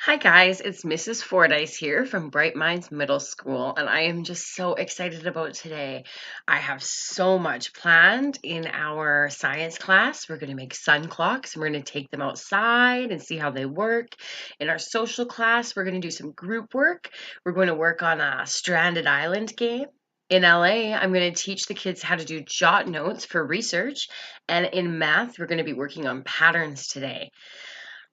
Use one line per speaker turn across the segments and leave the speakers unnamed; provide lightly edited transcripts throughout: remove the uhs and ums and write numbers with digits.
Hi guys, it's Mrs. Fordyce here from Bright Minds Middle School, and I am just so excited about today. I have so much planned in our science class. We're going to make sun clocks, and we're going to take them outside and see how they work. In our social class, we're going to do some group work. We're going to work on a Stranded Island game. In LA, I'm going to teach the kids how to do jot notes for research, and in math, we're going to be working on patterns today.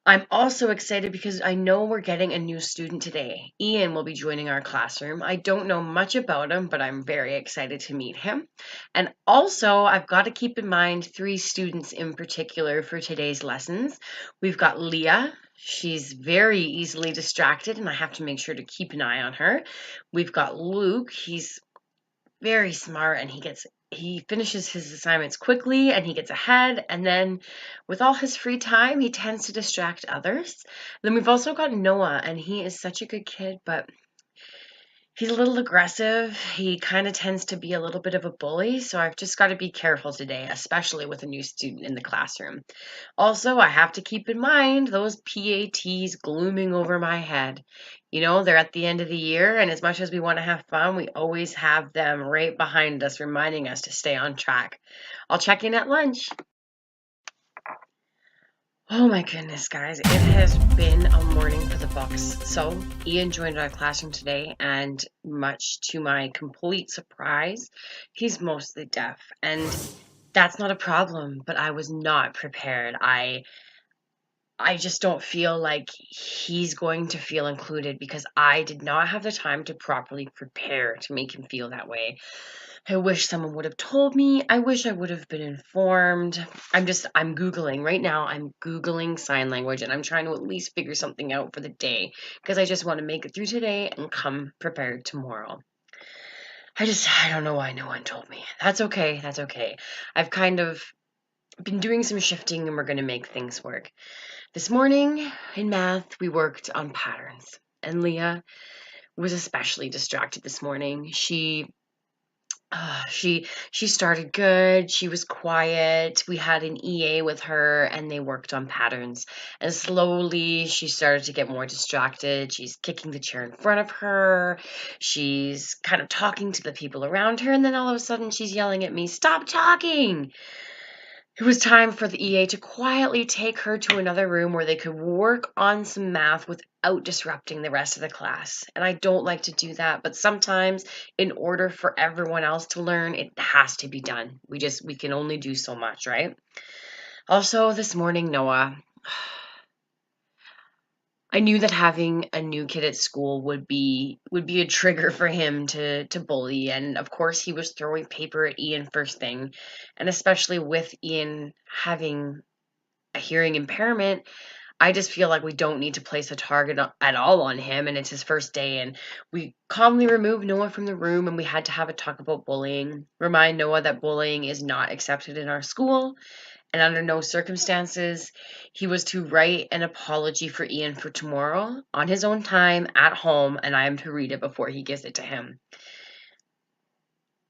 I'm also excited because I know we're getting a new student today. Ian will be joining our classroom. I don't know much about him, but I'm very excited to meet him. And also, I've got to keep in mind three students in particular for today's lessons. We've got Leah. She's very easily distracted, and I have to make sure to keep an eye on her. We've got Luke. He's very smart and he finishes his assignments quickly and he gets ahead, and then with all his free time he tends to distract others. Then we've also got Noah, and he is such a good kid, but he's a little aggressive. He kind of tends to be a little bit of a bully, so I've just got to be careful today, especially with a new student in the classroom. Also, I have to keep in mind those PATs glooming over my head. You know, they're at the end of the year, and as much as we want to have fun, we always have them right behind us, reminding us to stay on track. I'll check in at lunch. Oh my goodness, guys, it has been a morning for the books. So, Ian joined our classroom today, and much to my complete surprise, he's mostly deaf. And that's not a problem, but I was not prepared. I just don't feel like he's going to feel included because I did not have the time to properly prepare to make him feel that way. I wish someone would have told me. I wish I would have been informed. I'm Googling right now. I'm Googling sign language, and I'm trying to at least figure something out for the day because I just want to make it through today and come prepared tomorrow. I don't know why no one told me. That's okay. That's okay. I've kind of been doing some shifting, and we're going to make things work. This morning in math, we worked on patterns, and Leah was especially distracted this morning. She started good. She was quiet. We had an EA with her, and they worked on patterns. And slowly, she started to get more distracted. She's kicking the chair in front of her. She's kind of talking to the people around her, and then all of a sudden, she's yelling at me, "Stop talking!" It was time for the EA to quietly take her to another room where they could work on some math without disrupting the rest of the class. And I don't like to do that, but sometimes in order for everyone else to learn, it has to be done. We can only do so much, right? Also, this morning, Noah, I knew that having a new kid at school would be a trigger for him to bully, and of course he was throwing paper at Ian first thing, and especially with Ian having a hearing impairment, I just feel like we don't need to place a target at all on him, and it's his first day. And we calmly removed Noah from the room, and we had to have a talk about bullying. Remind Noah that bullying is not accepted in our school, and under no circumstances he was to write an apology for Ian for tomorrow on his own time at home, and I am to read it before he gives it to him.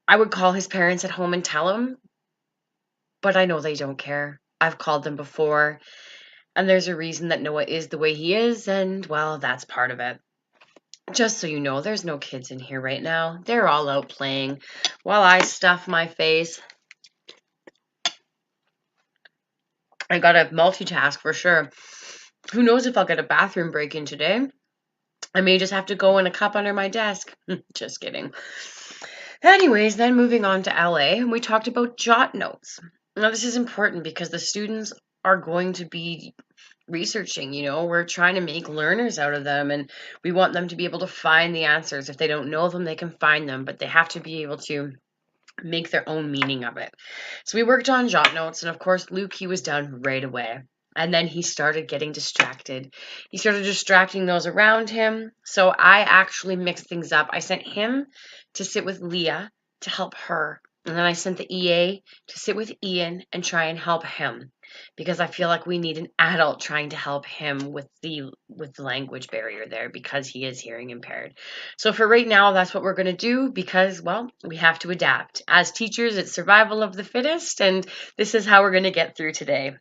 I would call his parents at home and tell him, but I know they don't care. I've called them before. And there's a reason that Noah is the way he is, and well, that's part of it. Just so you know, there's no kids in here right now. They're all out playing while I stuff my face. I gotta multitask for sure. Who knows if I'll get a bathroom break in today? I may just have to go in a cup under my desk. Just kidding. Anyways, then moving on to LA, we talked about jot notes. Now, this is important because the students are going to be researching. We're trying to make learners out of them, and we want them to be able to find the answers. If they don't know them, they can find them, but they have to be able to make their own meaning of it. So we worked on jot notes, and of course Luke, he was done right away, and then he started getting distracted. He started distracting those around him, so I actually mixed things up. I sent him to sit with Leah to help her, and then I sent the EA to sit with Ian and try and help him, because I feel like we need an adult trying to help him with the language barrier there, because he is hearing impaired. So for right now, that's what we're going to do, because, well, we have to adapt. As teachers, it's survival of the fittest, and this is how we're going to get through today.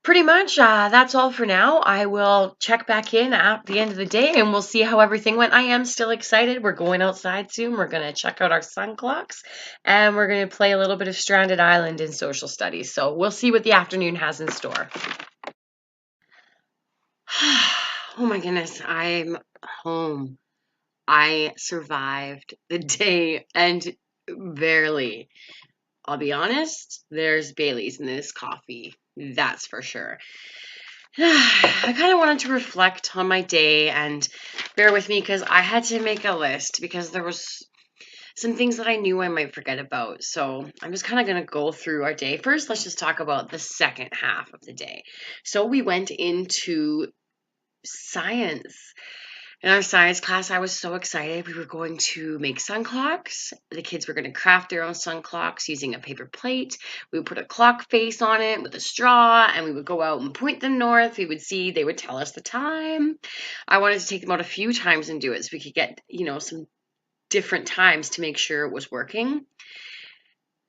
Pretty much, that's all for now. I will check back in at the end of the day and we'll see how everything went. I am still excited. We're going outside soon. We're going to check out our sun clocks and we're going to play a little bit of Stranded Island in social studies. So we'll see what the afternoon has in store. Oh my goodness, I'm home. I survived the day and barely. I'll be honest, there's Bailey's in this coffee. That's for sure. I kind of wanted to reflect on my day and bear with me because I had to make a list because there was some things that I knew I might forget about. So I'm just kind of going to go through our day. First, let's just talk about the second half of the day. So we went into science. In our science class, I was so excited. We were going to make sun clocks. The kids were going to craft their own sun clocks using a paper plate. We would put a clock face on it with a straw, and we would go out and point them north. We would see, they would tell us the time. I wanted to take them out a few times and do it so we could get, some different times to make sure it was working.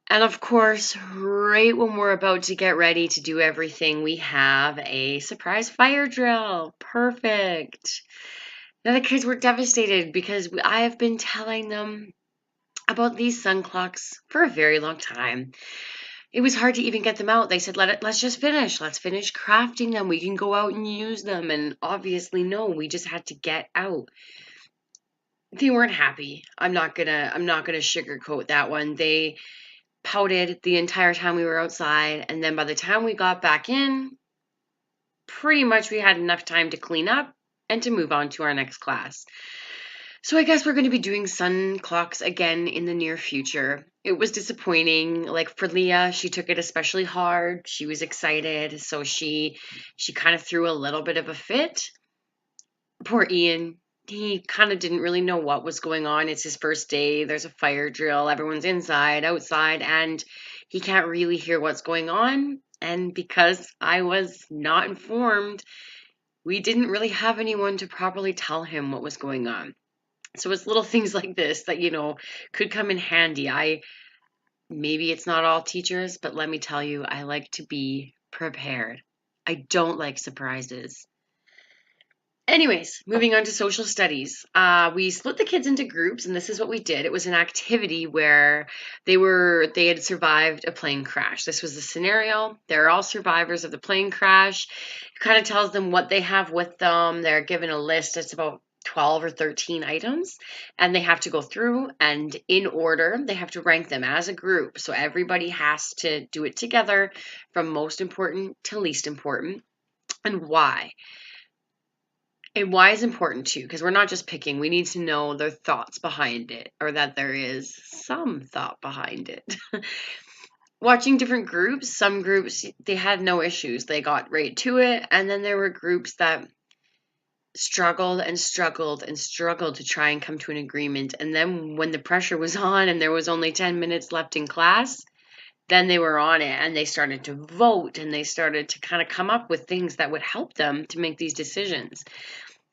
And of course, right when we're about to get ready to do everything, we have a surprise fire drill. Perfect. Now the kids were devastated because I have been telling them about these sun clocks for a very long time. It was hard to even get them out. They said, let's just finish. Let's finish crafting them. We can go out and use them. And obviously, no, we just had to get out. They weren't happy. I'm not gonna sugarcoat that one. They pouted the entire time we were outside. And then by the time we got back in, pretty much we had enough time to clean up and to move on to our next class. So I guess we're going to be doing sun clocks again in the near future. It was disappointing. Like for Leah, she took it especially hard. She was excited, so she kind of threw a little bit of a fit. Poor Ian. He kind of didn't really know what was going on. It's his first day. There's a fire drill. Everyone's inside, outside, and he can't really hear what's going on. And because I was not informed, we didn't really have anyone to properly tell him what was going on. So it's little things like this that, could come in handy. Maybe it's not all teachers, but let me tell you, I like to be prepared. I don't like surprises. Anyways, moving on to social studies. We split the kids into groups, and this is what we did. It was an activity where they had survived a plane crash. This was the scenario. They're all survivors of the plane crash. It kind of tells them what they have with them. They're given a list. It's about 12 or 13 items, and they have to go through and in order, they have to rank them as a group. So everybody has to do it together from most important to least important. And why? And why is important too? Because we're not just picking, we need to know their thoughts behind it, or that there is some thought behind it. Watching different groups, some groups, they had no issues. They got right to it. And then there were groups that struggled and struggled and struggled to try and come to an agreement. And then when the pressure was on and there was only 10 minutes left in class, then they were on it and they started to vote and they started to kind of come up with things that would help them to make these decisions.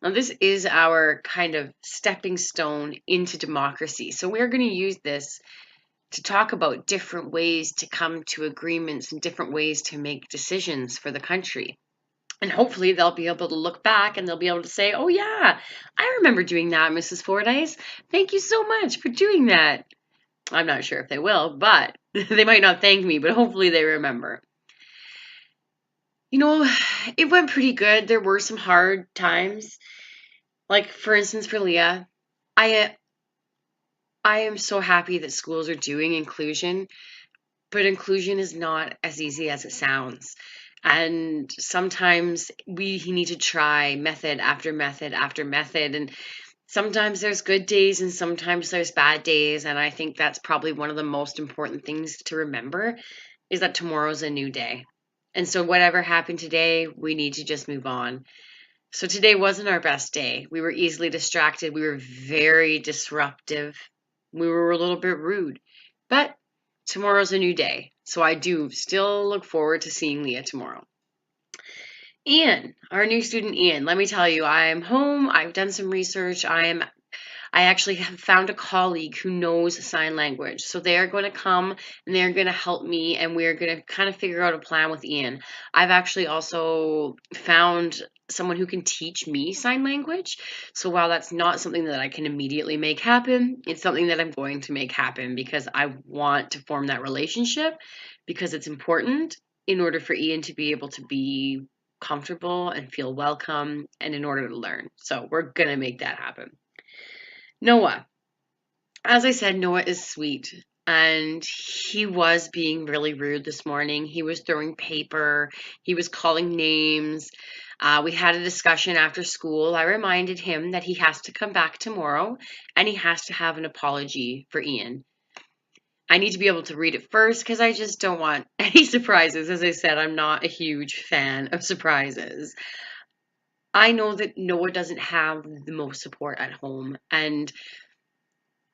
Now, this is our kind of stepping stone into democracy. So we're going to use this to talk about different ways to come to agreements and different ways to make decisions for the country. And hopefully they'll be able to look back and they'll be able to say, oh yeah, I remember doing that, Mrs. Fordyce. Thank you so much for doing that. I'm not sure if they will, but they might not thank me, but hopefully they remember. It went pretty good. There were some hard times. Like, for instance, for Leah, I I am so happy that schools are doing inclusion, but inclusion is not as easy as it sounds. And sometimes we need to try method after method after method. And sometimes there's good days and sometimes there's bad days. And I think that's probably one of the most important things to remember is that tomorrow's a new day. And so whatever happened today, we need to just move on. So today wasn't our best day. We were easily distracted. We were very disruptive. We were a little bit rude. But tomorrow's a new day. So I do still look forward to seeing Leah tomorrow. Ian, our new student Ian, let me tell you, I am home. I've done some research. I actually have found a colleague who knows sign language. So they are going to come and they're going to help me, and we're going to kind of figure out a plan with Ian. I've actually also found someone who can teach me sign language. So while that's not something that I can immediately make happen, it's something that I'm going to make happen because I want to form that relationship, because it's important in order for Ian to be able to be comfortable and feel welcome and in order to learn. So we're going to make that happen. Noah. As I said, Noah is sweet. And he was being really rude this morning. He was throwing paper. He was calling names. We had a discussion after school. I reminded him that he has to come back tomorrow and he has to have an apology for Ian. I need to be able to read it first because I just don't want any surprises. As I said, I'm not a huge fan of surprises. I know that Noah doesn't have the most support at home, and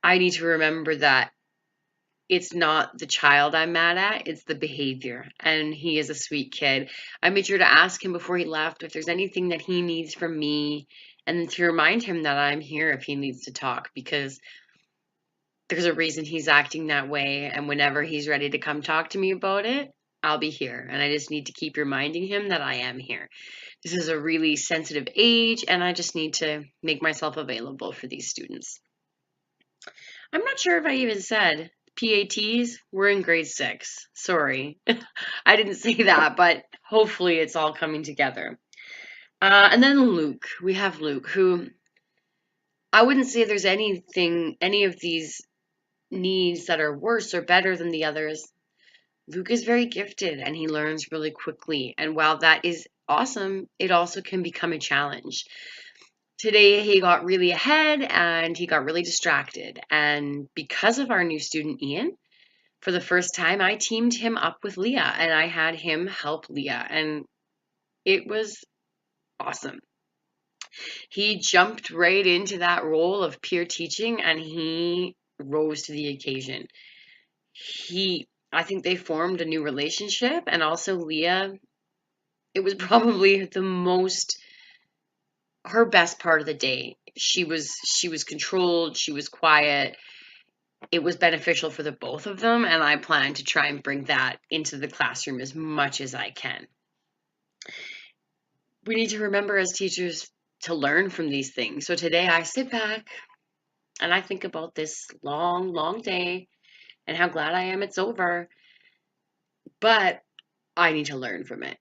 I need to remember that it's not the child I'm mad at, it's the behavior. And he is a sweet kid. I made sure to ask him before he left if there's anything that he needs from me, and to remind him that I'm here if he needs to talk, because there's a reason he's acting that way. And whenever he's ready to come talk to me about it, I'll be here. And I just need to keep reminding him that I am here. This is a really sensitive age, and I just need to make myself available for these students. I'm not sure if I even said PATs. We're in grade 6. Sorry. I didn't say that, but hopefully it's all coming together. And then Luke. We have Luke, who I wouldn't say there's any of these needs that are worse or better than the others. Luke is very gifted and he learns really quickly. And while that is awesome, it also can become a challenge. Today he got really ahead and he got really distracted. And because of our new student, Ian, for the first time, I teamed him up with Leah and I had him help Leah. And it was awesome. He jumped right into that role of peer teaching and he rose to the occasion. I think they formed a new relationship, and also Leah, it was probably her best part of the day. She was controlled, she was quiet. It was beneficial for the both of them, and I plan to try and bring that into the classroom as much as I can. We need to remember as teachers to learn from these things. So today I sit back and I think about this long, long day and how glad I am it's over. But I need to learn from it.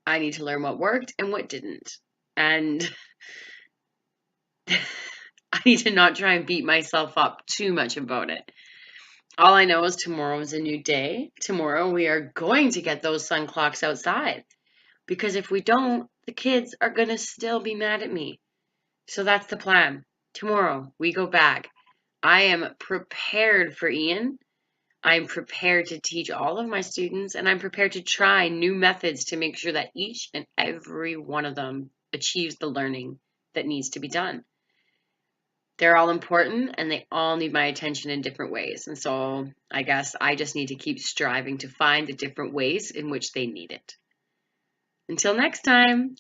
I need to learn what worked and what didn't. And I need to not try and beat myself up too much about it. All I know is tomorrow is a new day. Tomorrow we are going to get those sun clocks outside. Because if we don't, the kids are going to still be mad at me. So that's the plan. Tomorrow we go back. I am prepared for Ian. I'm prepared to teach all of my students, and I'm prepared to try new methods to make sure that each and every one of them achieves the learning that needs to be done. They're all important and they all need my attention in different ways. And so I guess I just need to keep striving to find the different ways in which they need it. Until next time.